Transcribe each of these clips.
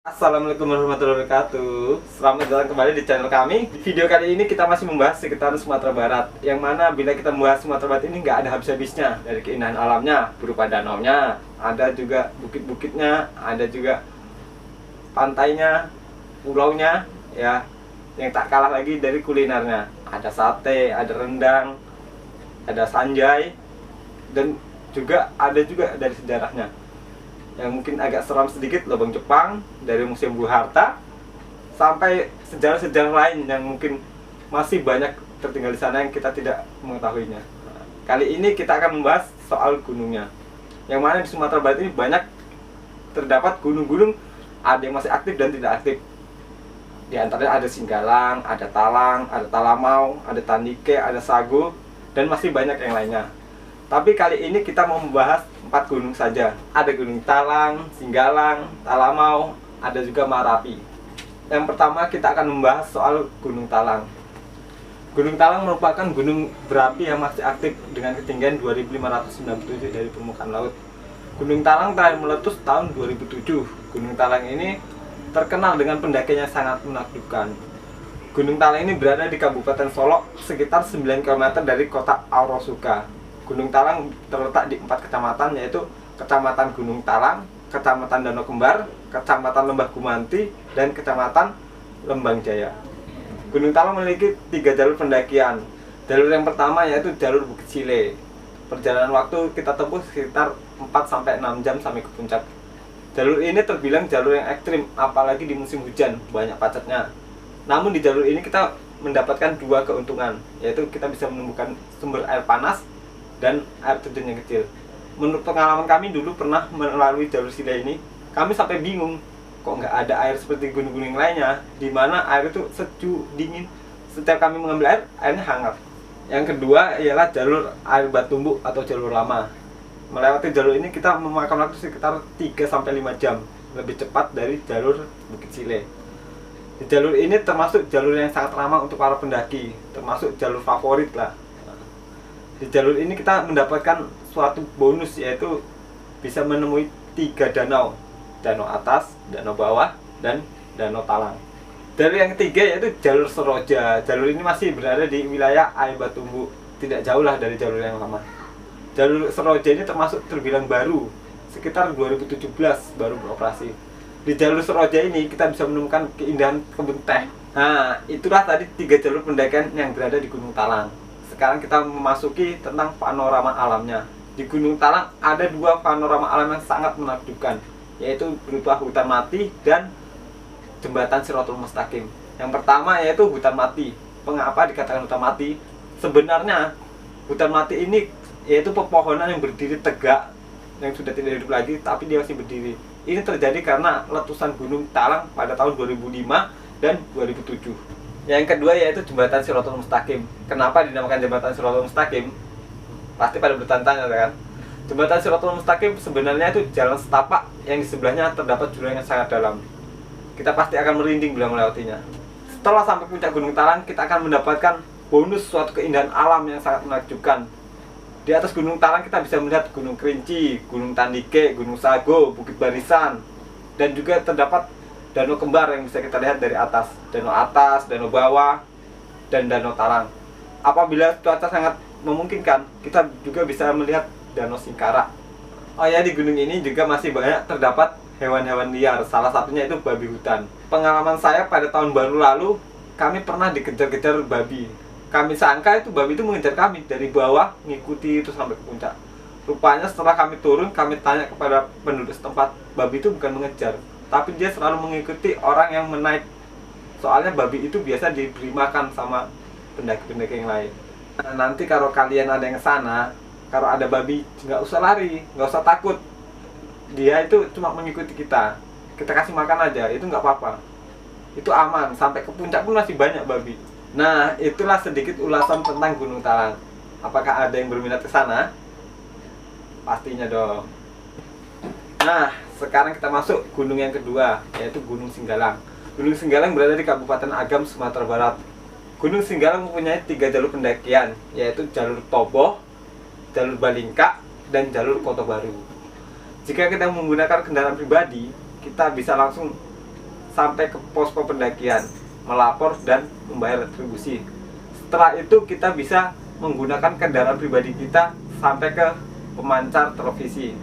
Assalamualaikum warahmatullahi wabarakatuh. Selamat datang kembali di channel kami. Di video kali ini kita masih membahas sekitar Sumatera Barat, yang mana bila kita membahas Sumatera Barat ini nggak ada habis-habisnya. Dari keindahan alamnya berupa danaunya, ada juga bukit-bukitnya, ada juga pantainya, pulaunya, ya, yang tak kalah lagi dari kulinernya. Ada sate, ada rendang, ada sanjay, dan juga ada juga dari sejarahnya yang mungkin agak seram sedikit, lubang Jepang, dari Museum Buah Harta, sampai sejarah-sejarah lain yang mungkin masih banyak tertinggal di sana yang kita tidak mengetahuinya. Kali ini kita akan membahas soal gunungnya, yang mana di Sumatera Barat ini banyak terdapat gunung-gunung, ada yang masih aktif dan tidak aktif. Di antaranya ada Singgalang, ada Talang, ada Talamau, ada Tandike, ada Sago, dan masih banyak yang lainnya. Tapi kali ini kita mau membahas 4 gunung saja. Ada Gunung Talang, Singgalang, Talamau, ada juga Marapi. Yang pertama kita akan membahas soal Gunung Talang. Gunung Talang merupakan gunung berapi yang masih aktif dengan ketinggian 2597 dari permukaan laut. Gunung Talang terakhir meletus tahun 2007. Gunung Talang ini terkenal dengan pendakinya sangat menakjubkan. Gunung Talang ini berada di Kabupaten Solok, sekitar 9 km dari kota Aurosuka. Gunung Talang terletak di 4 kecamatan, yaitu Kecamatan Gunung Talang, Kecamatan Danau Kembar, Kecamatan Lembah Gumanti, dan Kecamatan Lembang Jaya. Gunung Talang memiliki 3 jalur pendakian. Jalur yang pertama yaitu jalur Bukit Sile. Perjalanan waktu kita tempuh sekitar 4-6 jam sampai ke puncak. Jalur ini terbilang jalur yang ekstrim, apalagi di musim hujan, banyak pacetnya. Namun di jalur ini kita mendapatkan 2 keuntungan, yaitu kita bisa menemukan sumber air panas dan air terjun yang kecil. Menurut pengalaman kami dulu pernah melalui jalur Sile ini, kami sampai bingung kok nggak ada air seperti gunung-gunung lainnya, di mana air itu sejuk, dingin. Setiap kami mengambil air, airnya hangat. Yang kedua ialah jalur air Batumbuk atau jalur lama. Melewati jalur ini kita memakan waktu sekitar 3-5 jam, lebih cepat dari jalur Bukit Sile. Di jalur ini termasuk jalur yang sangat ramah untuk para pendaki, termasuk jalur favorit lah. Di jalur ini kita mendapatkan suatu bonus, yaitu bisa menemui 3 danau. Danau atas, danau bawah, dan danau Talang. Jalur yang ketiga yaitu jalur Seroja. Jalur ini masih berada di wilayah Air Batumbuk, tidak jauh lah dari jalur yang lama. Jalur Seroja ini termasuk terbilang baru, sekitar 2017 baru beroperasi. Di jalur Seroja ini kita bisa menemukan keindahan kebun teh. Nah, itulah tadi 3 jalur pendakian yang berada di Gunung Talang. Sekarang kita memasuki tentang panorama alamnya. Di Gunung Talang ada 2 panorama alam yang sangat menakjubkan, yaitu berupa hutan mati dan jembatan Shiratul Mustaqim. Yang pertama yaitu hutan mati. Mengapa dikatakan hutan mati? Sebenarnya hutan mati ini yaitu pepohonan yang berdiri tegak, yang sudah tidak hidup lagi tapi dia masih berdiri. Ini terjadi karena letusan Gunung Talang pada tahun 2005 dan 2007. Yang kedua yaitu jembatan Shiratul Mustaqim. Kenapa dinamakan jembatan Shiratul Mustaqim? Pasti pada bertanya-tanya kan? Jembatan Shiratul Mustaqim sebenarnya itu jalan setapak yang di sebelahnya terdapat jurang yang sangat dalam. Kita pasti akan merinding bila melewatinya. Setelah sampai puncak Gunung Talang, kita akan mendapatkan bonus suatu keindahan alam yang sangat menakjubkan. Di atas Gunung Talang kita bisa melihat Gunung Kerinci, Gunung Tandike, Gunung Sago, Bukit Barisan, dan juga terdapat Danau Kembar yang bisa kita lihat dari atas. Danau atas, danau bawah, dan danau Talang. Apabila cuaca sangat memungkinkan, kita juga bisa melihat Danau Singkarak. Oh ya, di gunung ini juga masih banyak terdapat hewan-hewan liar. Salah satunya itu babi hutan. Pengalaman saya pada tahun baru lalu, kami pernah dikejar-kejar babi. Kami sangka itu babi itu mengejar kami dari bawah, ngikuti itu sampai ke puncak. Rupanya setelah kami turun, kami tanya kepada penduduk setempat, babi itu bukan mengejar, tapi dia selalu mengikuti orang yang menaik. Soalnya babi itu biasa diberi makan sama pendaki-pendaki yang lain. Nah, nanti kalau kalian ada yang sana, kalau ada babi, nggak usah lari, nggak usah takut. Dia itu cuma mengikuti kita. Kita kasih makan aja, itu nggak apa-apa. Itu aman, sampai ke puncak pun masih banyak babi. Nah, itulah sedikit ulasan tentang Gunung Talang. Apakah ada yang berminat ke sana? Pastinya dong. Nah, sekarang kita masuk gunung yang kedua, yaitu Gunung Singgalang. Gunung Singgalang berada di Kabupaten Agam, Sumatera Barat. Gunung Singgalang mempunyai 3 jalur pendakian, yaitu jalur Toboh, jalur Balingka, dan jalur Kota Baru. Jika kita menggunakan kendaraan pribadi, kita bisa langsung sampai ke posko pendakian, melapor dan membayar retribusi. Setelah itu kita bisa menggunakan kendaraan pribadi kita sampai ke pemancar televisi.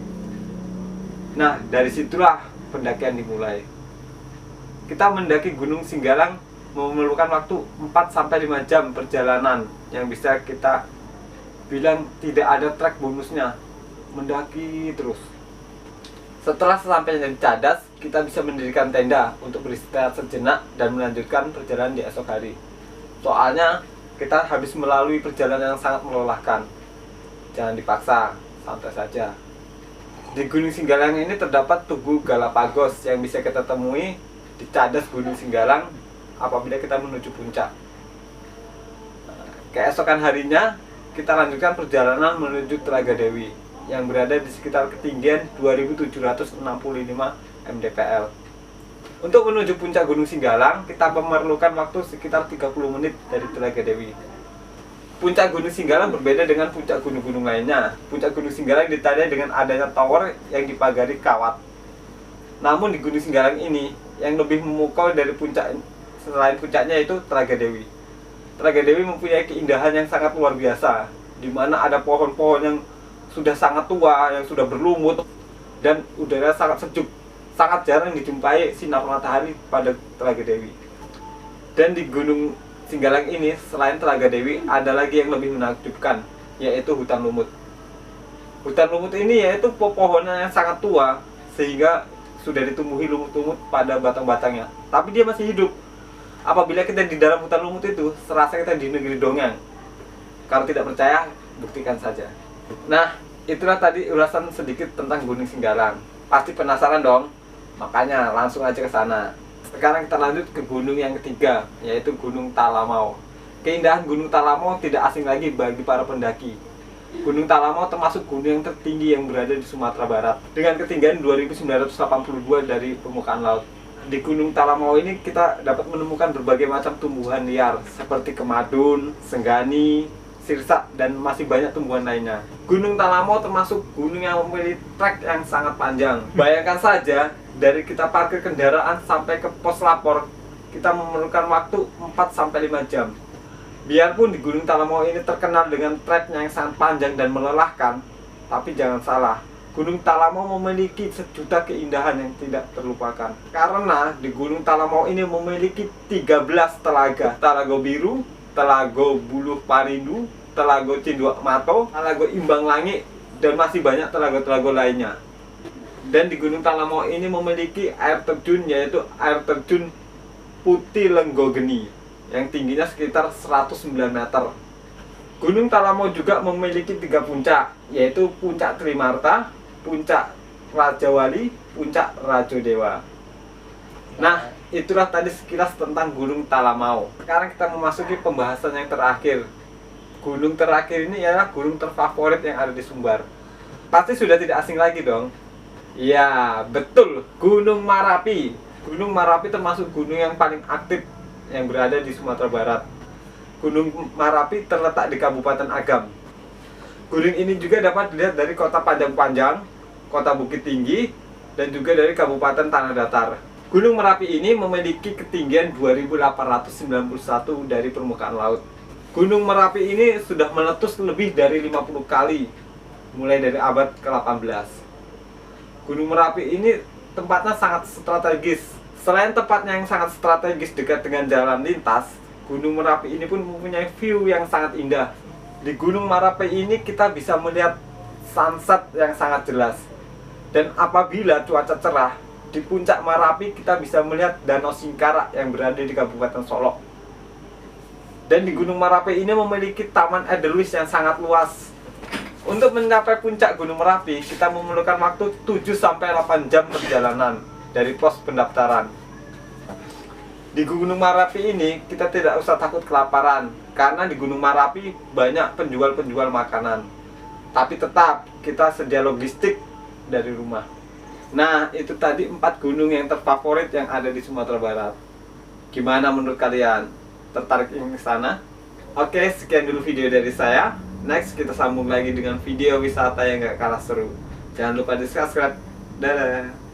Nah, dari situlah pendakian dimulai. Kita mendaki Gunung Singgalang memerlukan waktu 4-5 jam perjalanan, yang bisa kita bilang tidak ada trek bonusnya, mendaki terus. Setelah sampainya di Cadas, kita bisa mendirikan tenda untuk beristirahat sejenak dan melanjutkan perjalanan di esok hari. Soalnya kita habis melalui perjalanan yang sangat melelahkan. Jangan dipaksa, santai saja. Di Gunung Singgalang ini terdapat Tugu Galapagos yang bisa kita temui di Cadas Gunung Singgalang apabila kita menuju puncak. Keesokan harinya kita lanjutkan perjalanan menuju Telaga Dewi yang berada di sekitar ketinggian 2765 mdpl. Untuk menuju puncak Gunung Singgalang, kita memerlukan waktu sekitar 30 menit dari Telaga Dewi. Puncak Gunung Singgalang berbeda dengan puncak gunung-gunung lainnya. Puncak Gunung Singgalang ditandai dengan adanya tower yang dipagari kawat. Namun di Gunung Singgalang ini, yang lebih memukau dari puncak selain puncaknya itu Telaga Dewi. Telaga Dewi mempunyai keindahan yang sangat luar biasa, di mana ada pohon-pohon yang sudah sangat tua, yang sudah berlumut, dan udara sangat sejuk. Sangat jarang dijumpai sinar matahari pada Telaga Dewi. Dan di Gunung Singgalang ini, selain Telaga Dewi, ada lagi yang lebih menakjubkan, yaitu hutan lumut. Hutan lumut ini yaitu pepohonan yang sangat tua, sehingga sudah ditumbuhi lumut-lumut pada batang-batangnya. Tapi dia masih hidup. Apabila kita di dalam hutan lumut itu, serasa kita di negeri dongeng. Kalau tidak percaya, buktikan saja. Nah, itulah tadi ulasan sedikit tentang Gunung Singgalang. Pasti penasaran dong? Makanya langsung aja ke sana. Sekarang kita lanjut ke gunung yang ketiga, yaitu Gunung Talamau. Keindahan Gunung Talamau tidak asing lagi bagi para pendaki. Gunung Talamau termasuk gunung yang tertinggi yang berada di Sumatera Barat dengan ketinggian 2982 dari permukaan laut. Di Gunung Talamau ini kita dapat menemukan berbagai macam tumbuhan liar seperti kemadun, senggani, sirsak, dan masih banyak tumbuhan lainnya. Gunung Talamau termasuk gunung yang memiliki trek yang sangat panjang. Bayangkan saja, dari kita parkir kendaraan sampai ke pos lapor, kita memerlukan waktu 4-5 jam. Biarpun di Gunung Talamau ini terkenal dengan treknya yang sangat panjang dan melelahkan, tapi jangan salah, Gunung Talamau memiliki sejuta keindahan yang tidak terlupakan. Karena di Gunung Talamau ini memiliki 13 telaga. Telaga Biru, Telaga Buluh Parindu, Telaga Cinduak Mato, Telaga Imbang Langit, dan masih banyak telaga-telaga lainnya. Dan di Gunung Talamau ini memiliki air terjun, yaitu air terjun Putih Lenggogeni yang tingginya sekitar 109 meter. Gunung Talamau juga memiliki 3 puncak, yaitu Puncak Trimarta, Puncak Rajawali, Puncak Rajodewa. Nah, itulah tadi sekilas tentang Gunung Talamau. Sekarang kita memasuki pembahasan yang terakhir. Gunung terakhir ini adalah gunung terfavorit yang ada di Sumbar. Pasti sudah tidak asing lagi dong. Ya, betul, Gunung Marapi. Gunung Marapi termasuk gunung yang paling aktif yang berada di Sumatera Barat. Gunung Marapi terletak di Kabupaten Agam. Gunung ini juga dapat dilihat dari Kota Panjang Panjang, Kota Bukit Tinggi, dan juga dari Kabupaten Tanah Datar. Gunung Merapi ini memiliki ketinggian 2891 dari permukaan laut. Gunung Merapi ini sudah meletus lebih dari 50 kali, mulai dari abad ke-18. Gunung Merapi ini tempatnya sangat strategis. Selain tempatnya yang sangat strategis dekat dengan jalan lintas, Gunung Merapi ini pun mempunyai view yang sangat indah. Di Gunung Merapi ini kita bisa melihat sunset yang sangat jelas. Dan apabila cuaca cerah, di puncak Merapi kita bisa melihat Danau Singkarak yang berada di Kabupaten Solok. Dan di Gunung Merapi ini memiliki taman Edelweiss yang sangat luas. Untuk mencapai puncak Gunung Merapi, kita memerlukan waktu 7-8 jam perjalanan dari pos pendaftaran. Di Gunung Merapi ini, kita tidak usah takut kelaparan, karena di Gunung Merapi banyak penjual-penjual makanan. Tapi tetap, kita sedia logistik dari rumah. Nah, itu tadi 4 gunung yang terfavorit yang ada di Sumatera Barat. Gimana menurut kalian? Tertarik ingin ke sana? Oke, sekian dulu video dari saya. Next, kita sambung lagi dengan video wisata yang gak kalah seru. Jangan lupa di subscribe. Dadah!